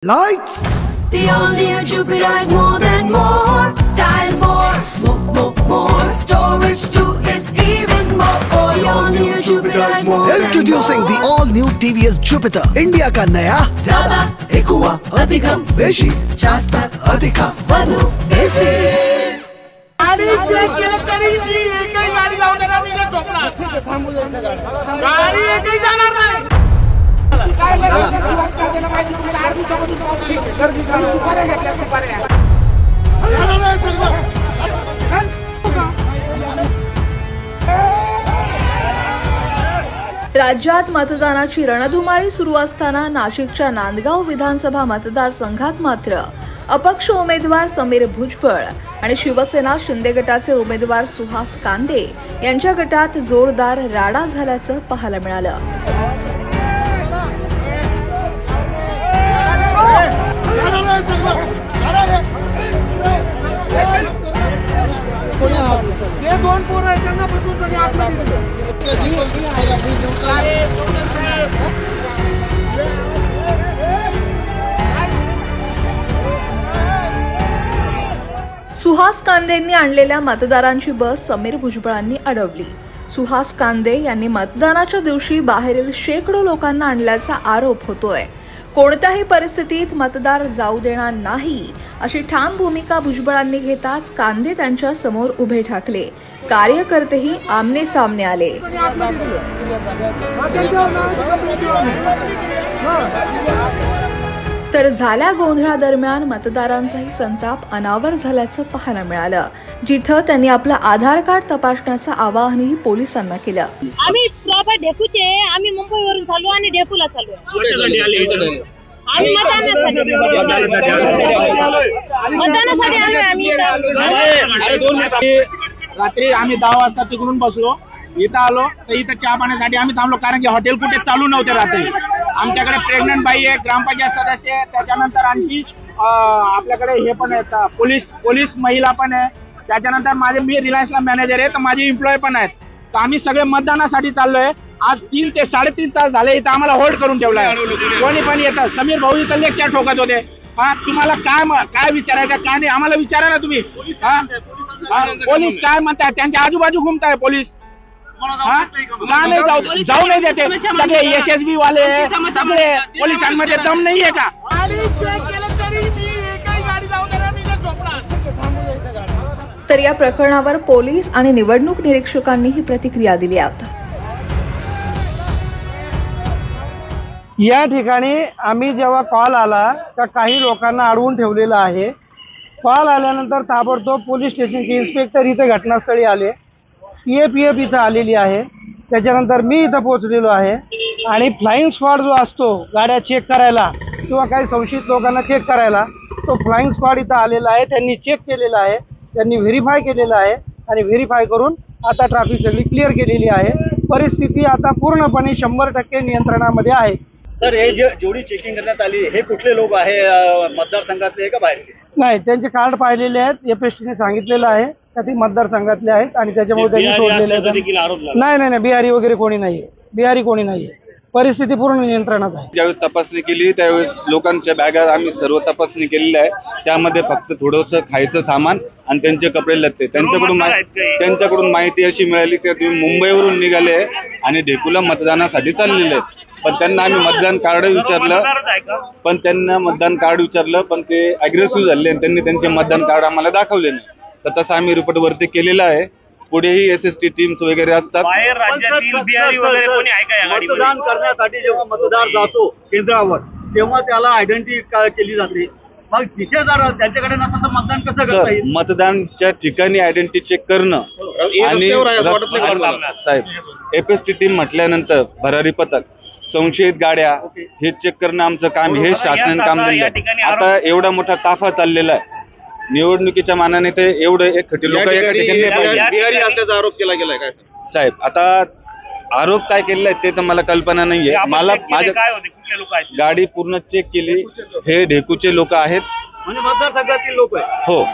Lights! The all-new Jupiter is more than more. Style more. Storage too is even more. The all-new Jupiter is more. Introducing the all-new TVS Jupiter, India का नया ज़्यादा, एकुआ, अधिकम, बेशी, जास्त, अधिका, वधू, बेसी. गाडी चेक केलं तरी ती एकही गाडी लावणार नाही का झोपणार. ठीक आहे थांबू जाईल गाडी एकही जाणार नाही. काय करायचं सुभाष काकाला माहिती तुमच्या 8 दिवसापासून पाऊस आहे. गर्दी कमी सुपाऱ्या घेतल्या सुपाऱ्या. राज्यात मतदानाची रणधुमाळी सुरू असताना नाशिकच्या नांदगाव विधानसभा मतदारसंघात मात्र अपक्ष उमेदवार समीर भुजबळ आणि शिवसेना शिंदे गटाचे उमेदवार सुहास कांदे यांच्या गटात जोरदार राडा झाल्याचं पाहायला मिळालं. दोन पोरं आहेत त्यांना बसून तुम्ही आतमध्ये सुहास कांदेंनी आणलेल्या मतदारांची बस समीर भुजबळांनी अडवली. सुहास कांदे यांनी मतदानाच्या दिवशी बाहेरील शेकडो लोकांना आणल्याचा आरोप होतोय. कोणत्याही परिस्थितीत मतदार जाऊ देणार नाही अशी ठाम भूमिका भुजबळांनी घेताच कांदे त्यांच्या समोर उभे ठाकले. कार्यकर्तेही आमने सामने आले. तर झाल्या गोंधळादरम्यान मतदारांचाही संताप अनावर झाल्याचं पाहायला मिळालं, जिथं त्यांनी आपलं आधार कार्ड तपासण्याचं आवाहनही पोलिसांना केलं. आम्ही प्रॉपर ढेकूचे, आम्ही मुंबईवरून चालू आणि ढेकूला चालू. आम्ही मतदानासाठी आम्ही रात्री आम्ही 10 वाजता तिकडून बसलो, इथं आलो तर इथं चहा पाण्यासाठी आम्ही थांबलो, कारण की हॉटेल कुठे चालू नव्हते. रात्री आमच्याकडे प्रेग्नंट बाई आहे, ग्रामपंचायत सदस्य आहे, त्याच्यानंतर आणखी आपल्याकडे हे पण आहेत, पोलीस महिला पण आहे, त्याच्यानंतर मी रिलायन्सला मॅनेजर आहे, तर माझे एम्प्लॉय पण आहेत. तर आम्ही सगळे मतदानासाठी चाललोय. आज 3 ते 3.5 तास झाले इथं आम्हाला होल्ड करून ठेवलाय. कोणी पण येतं. समीर भाऊ इथं लेक्चर ठोकत होते. हा, तुम्हाला काय विचारायचं काय नाही आम्हाला विचारा ना तुम्ही. पोलीस काय म्हणताय, त्यांच्या आजूबाजू घुमताय पोलीस. जाऊ नाही देते सगळे SSB वाले, सगळे पोलिसांमध्ये दम नाहीये का. तर या प्रकरणावर पोलीस आणि निवडणूक निरीक्षकांनीही प्रतिक्रिया दिली आहेत. या ठिकाणी आम्ही जेव्हा कॉल आला का काही लोकांना अडवून ठेवलेलं आहे, कॉल आल्यानंतर ताबडतोब पोलीस स्टेशनचे इन्स्पेक्टर इथे घटनास्थळी आले, CAPF इथं आलेली आहे, त्याच्यानंतर मी इथं पोहोचलेलो आहे आणि फ्लाइंग स्क्वॉड जो असतो गाड्या चेक करायला किंवा काही संशयित लोकांना चेक करायला, तो फ्लाइंग स्क्वॉड इथं आलेला आहे. त्यांनी चेक केलेला आहे, त्यांनी व्हेरीफाय केलेलं आहे आणि व्हेरीफाय करून आता ट्रॅफिक सगळी क्लिअर केलेली आहे. परिस्थिती आता पूर्णपणे 100% नियंत्रणामध्ये आहे. सर, हे जेवढी चेकिंग करण्यात आली हे कुठले लोक आहे, मतदारसंघातले का बाहेरचे? नाही, त्यांचे कार्ड पाहिलेले आहेत. FSTने सांगितलेलं आहे का ते मतदारसंघातले आहेत आणि त्याच्यामुळे त्यांनी सोडलेले आहेत. नाही, बिहारी वगैरे कोणी नाहीये, बिहारी कोणी नाहीये. परिस्थिती पूर्ण नियंत्रणात आहे. ज्यावेळेस तपासणी केली त्यावेळेस लोकांच्या बॅगा आम्ही सर्व तपासणी केलेली आहे. त्यामध्ये फक्त थोडंसं खायचं सामान आणि त्यांचे कपडे लत्ते त्यांच्याकडून माहिती अशी मिळाली की तुम्ही मुंबईवरून निघाले आणि ढेकूला मतदानासाठी चाललेले आहेत. पण त्यांना आम्ही मतदान कार्ड विचारलं, पण ते अग्रेसिव्ह झाले आणि त्यांनी त्यांचे मतदान कार्ड आम्हाला दाखवले नाही. तर तसं आम्ही रिपोर्ट वरती केलेला आहे. पुढेही SST टीम्स वगैरे असतात. मतदान करण्यासाठी जेव्हा मतदार जातो केंद्रावर तेव्हा त्याला आयडेंटिटी केली जाते. मग तिथे जर त्यांच्याकडे नसेल तर मतदान कसं करता येईल? मतदानच्या ठिकाणी आयडेंटिटी चेक करणं आणि साहेब FST टीम म्हटल्यानंतर भरारी पथक, संशयित गाड्या हे चेक करणं आमचं काम, हे शासनाने काम दिलं. आता एवढा मोठा ताफा चाललेला आहे निवडणुकीच्या मानाने, ते एवढं एक खटी लोक बिहारी असल्याचा आरोप केला गेलाय काय साहेब? आता आरोप काय केलेला आहे ते तर मला कल्पना नाहीये. मला माझ्या गाडी पूर्ण चेक केली, हे ढेकूचे लोक आहेत, म्हणजे मतदारसंघातील लोक आहे. हो.